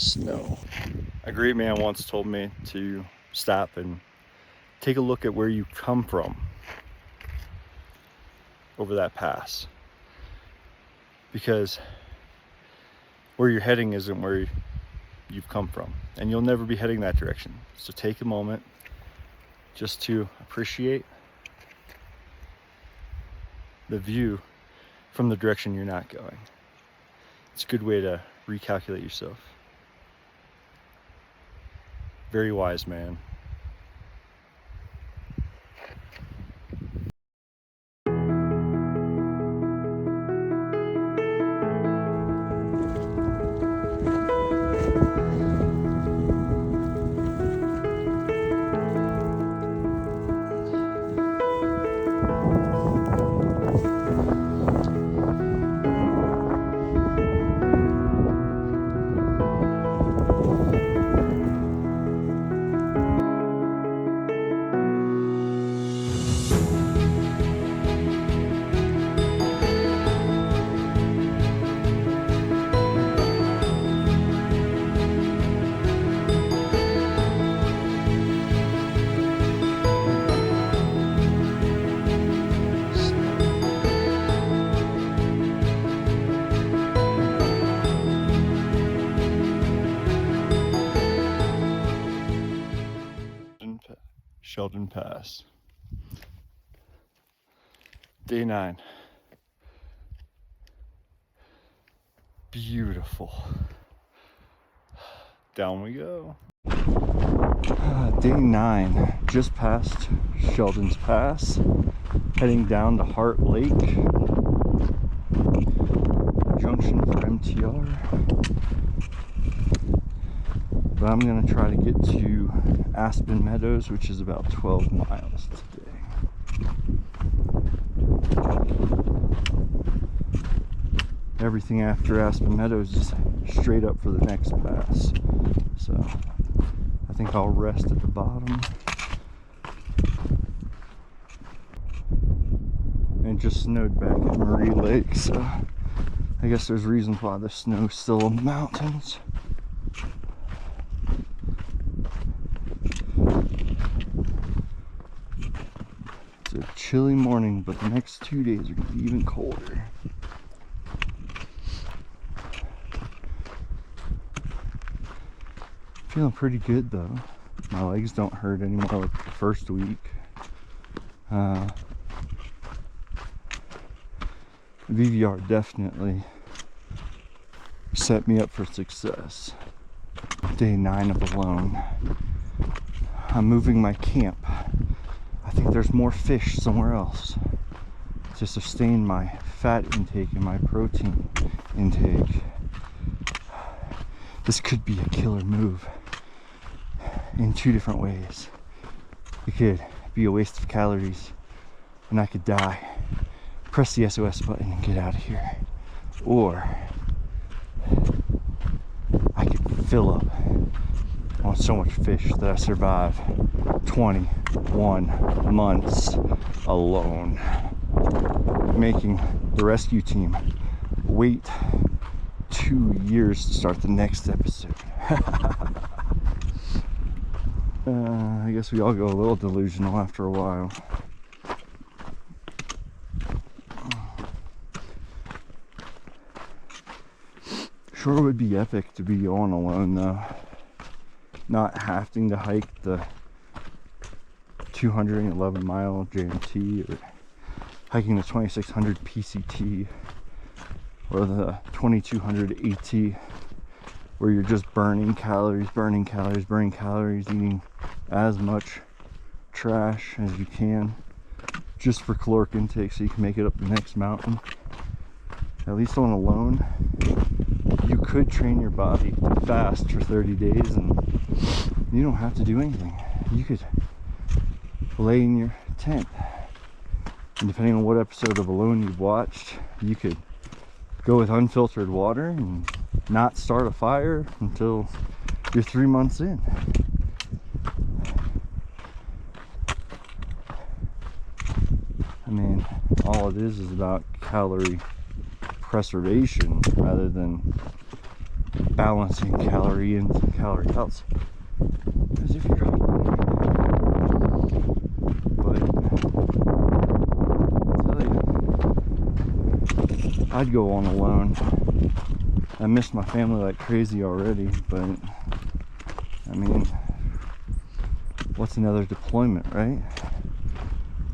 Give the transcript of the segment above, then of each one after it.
snow. A great man once told me to stop and take a look at where you come from over that pass, because where you're heading isn't where you've come from, and you'll never be heading that direction. So take a moment just to appreciate the view from the direction you're not going. It's a good way to recalculate yourself. Very wise man. Seldon Pass. Day 9. Beautiful. Down we go. Day 9. Just past Seldon's Pass. Heading down to Heart Lake. Junction for MTR. But I'm going to try to get to Aspen Meadows, which is about 12 miles today. Everything after Aspen Meadows is straight up for the next pass. So I think I'll rest at the bottom. And it just snowed back at Muir Lake, so I guess there's reasons why the snow's still in the mountains. It's a chilly morning, but the next 2 days are going to be even colder. Feeling pretty good though. My legs don't hurt anymore like the first week. VVR definitely set me up for success. Day 9 of alone. I'm moving my camp. I think there's more fish somewhere else to sustain my fat intake and my protein intake. This could be a killer move in 2 different ways. It could be a waste of calories and I could die, press the SOS button and get out of here. Or I could fill up on so much fish that I survive 21 months alone, making the rescue team wait 2 years to start the next episode. I guess we all go a little delusional after a while. Sure would be epic to be going alone though. Not having to hike the 211 mile JMT or hiking the 2600 PCT or the 2200 AT, where you're just burning calories, eating as much trash as you can just for caloric intake so you can make it up the next mountain. At least on alone, you could train your body to fast for 30 days and you don't have to do anything. You could lay in your tent, and depending on what episode of Alone you've watched, you could go with unfiltered water and not start a fire until you're 3 months in. I mean, all it is about calorie preservation rather than balancing calorie ins and calorie outs. Because if you're hiking, but I'll tell you, I'd go on alone. I miss my family like crazy already, but I mean, what's another deployment, right?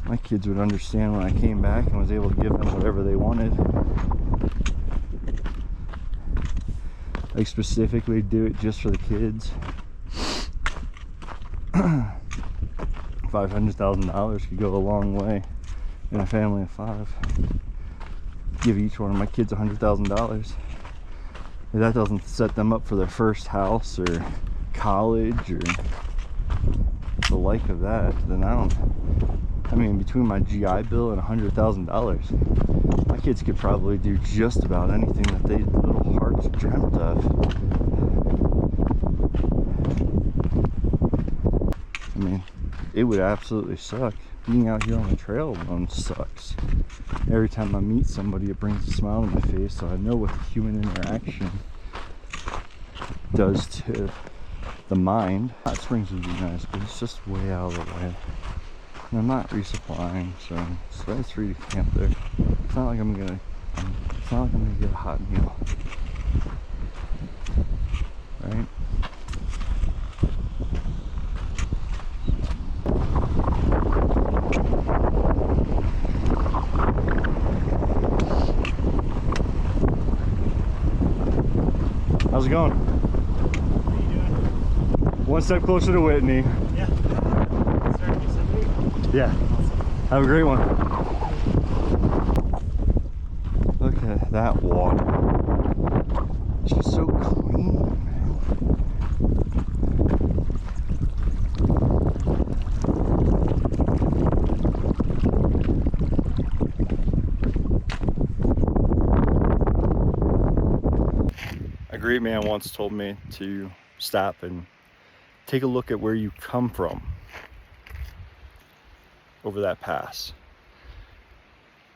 My kids would understand when I came back and was able to give them whatever they wanted. Like specifically do it just for the kids. $500,000 could go a long way in a family of 5. Give each one of my kids $100,000. If that doesn't set them up for their first house or college or the like of that, then I mean, between my GI Bill and $100,000, my kids could probably do just about anything that they little hearts dreamt of. I mean, it would absolutely suck. Being out here on the trail alone sucks. Every time I meet somebody, it brings a smile on my face, so I know what the human interaction does to the mind. Hot Springs would be nice, but it's just way out of the way. And I'm not resupplying, so it's free to camp there. It's not like I'm gonna get a hot meal, right? How's it going? How you doing? One step closer to Whitney. Yeah. Yeah. Have a great one. Look at that water. It's just so clean, man. A great man once told me to stop and take a look at where you come from over that pass,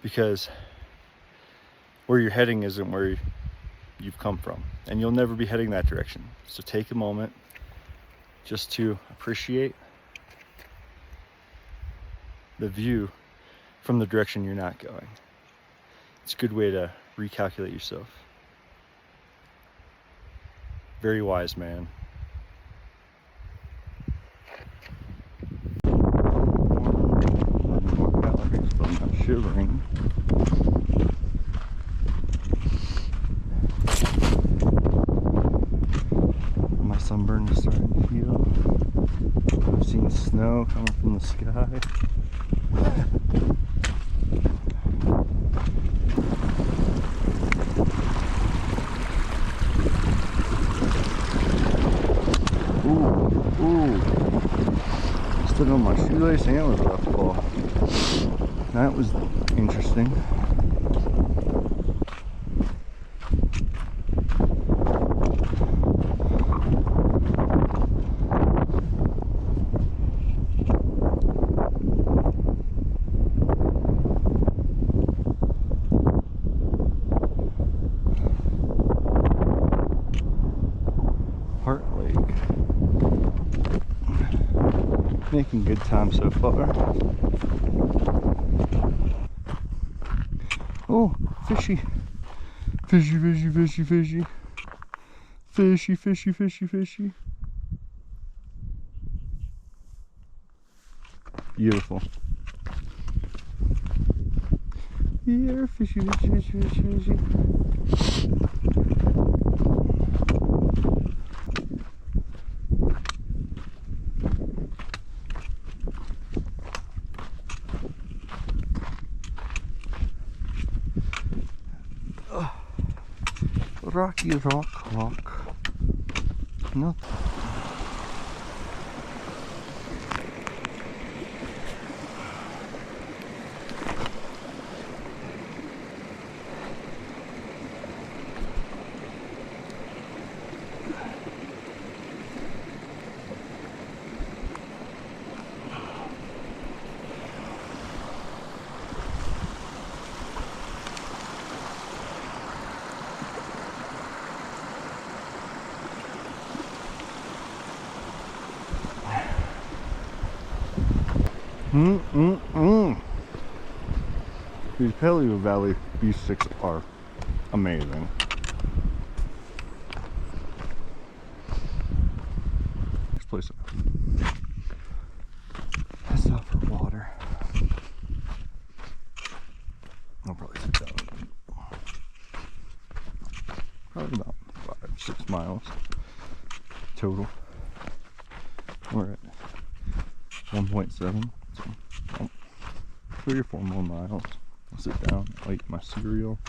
because where you're heading isn't where you've come from, and you'll never be heading that direction. So take a moment just to appreciate the view from the direction you're not going. It's a good way to recalculate yourself. Very wise man. I'm not shivering. My sunburn is starting to heal. I've seen snow coming from the sky. Ooh. Stood on my shoelace and was about to fall. That was interesting. Heart Lake. Making good time so far. Oh, fishy. Fishy. Fishy. Beautiful. Yeah, fishy. Rocky rock. Nothing. These Paleo Valley beef sticks are amazing. Next place. That's not for water. I'll probably take that one. Probably about 5-6 miles total. We're at 1.7, so about 3 or 4 more miles. I'll sit down, I'll eat my cereal,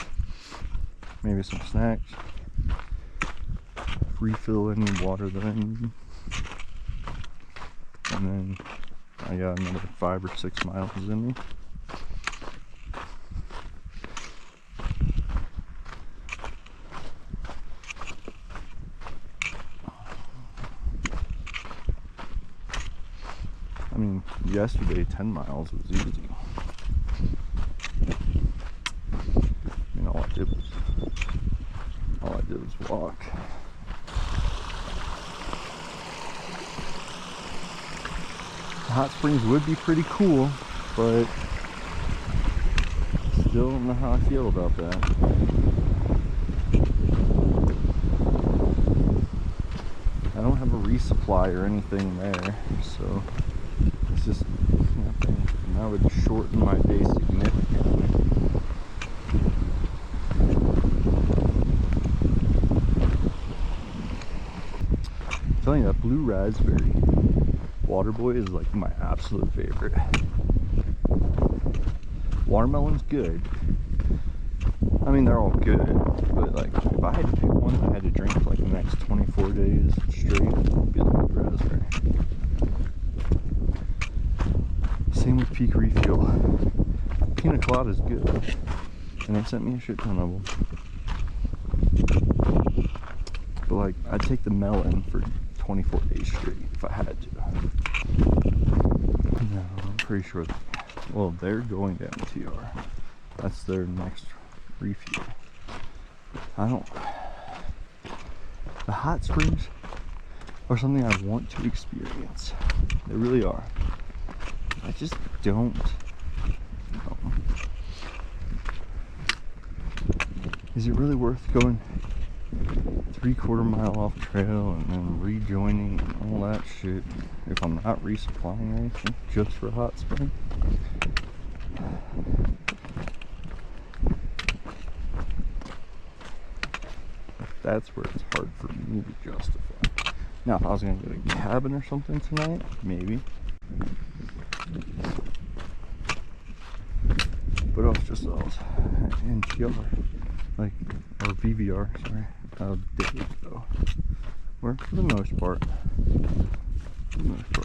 maybe some snacks, refill any water that I need, and then I got another 5 or 6 miles in me. I mean, yesterday 10 miles was easy. I mean, all I did was walk. The hot springs would be pretty cool, but still don't know how I feel about that. I don't have a resupply or anything there, so it's just nothing. And that would shorten my day significantly. I'm telling you, that blue raspberry water boy is like my absolute favorite. Watermelon's good. I mean, they're all good, but like if I had to pick one that I had to drink for like the next 24 days straight, it'd be the blue raspberry. Same with Peak Refuel. Pina colada is good, and they sent me a shit ton of them. But like, I'd take the melon for 24 days straight if I had to. No, I'm pretty sure. Well, they're going to MTR. That's their next refuel. I don't. The hot springs are something I want to experience. They really are. I just don't know. Is it really worth going 3/4 mile off trail and then rejoining and all that shit if I'm not resupplying anything just for a hot spring? That's where it's hard for me to justify. Now, if I was going to get a cabin or something tonight, maybe. But it's just those NTR, like, or VVR, sorry, days though. Where for the most part,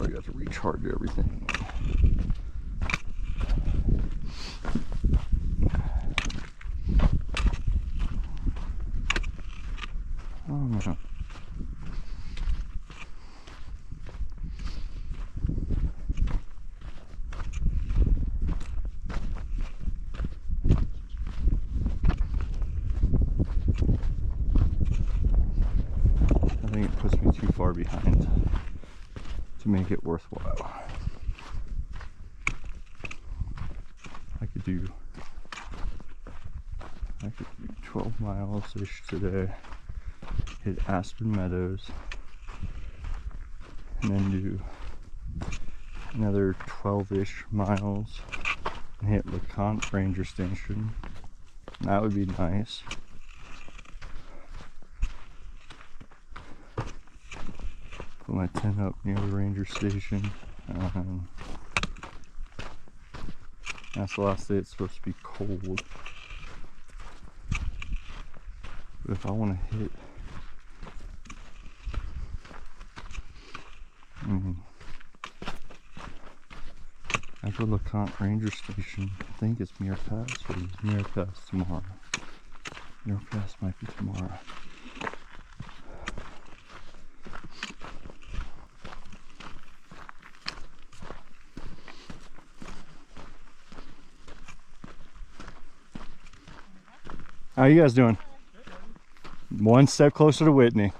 I got to recharge everything. Oh no. I think it puts me too far behind to make it worthwhile. I could do 12 miles-ish today, hit Aspen Meadows, and then do another 12-ish miles and hit LeConte Ranger Station. That would be nice. Put my tent up near the ranger station. That's the last day it's supposed to be cold. But if I want to hit, after LeConte Ranger Station, I think it's Muir Pass, or is Muir Pass tomorrow? Muir Pass might be tomorrow. How you guys doing? One step closer to Whitney.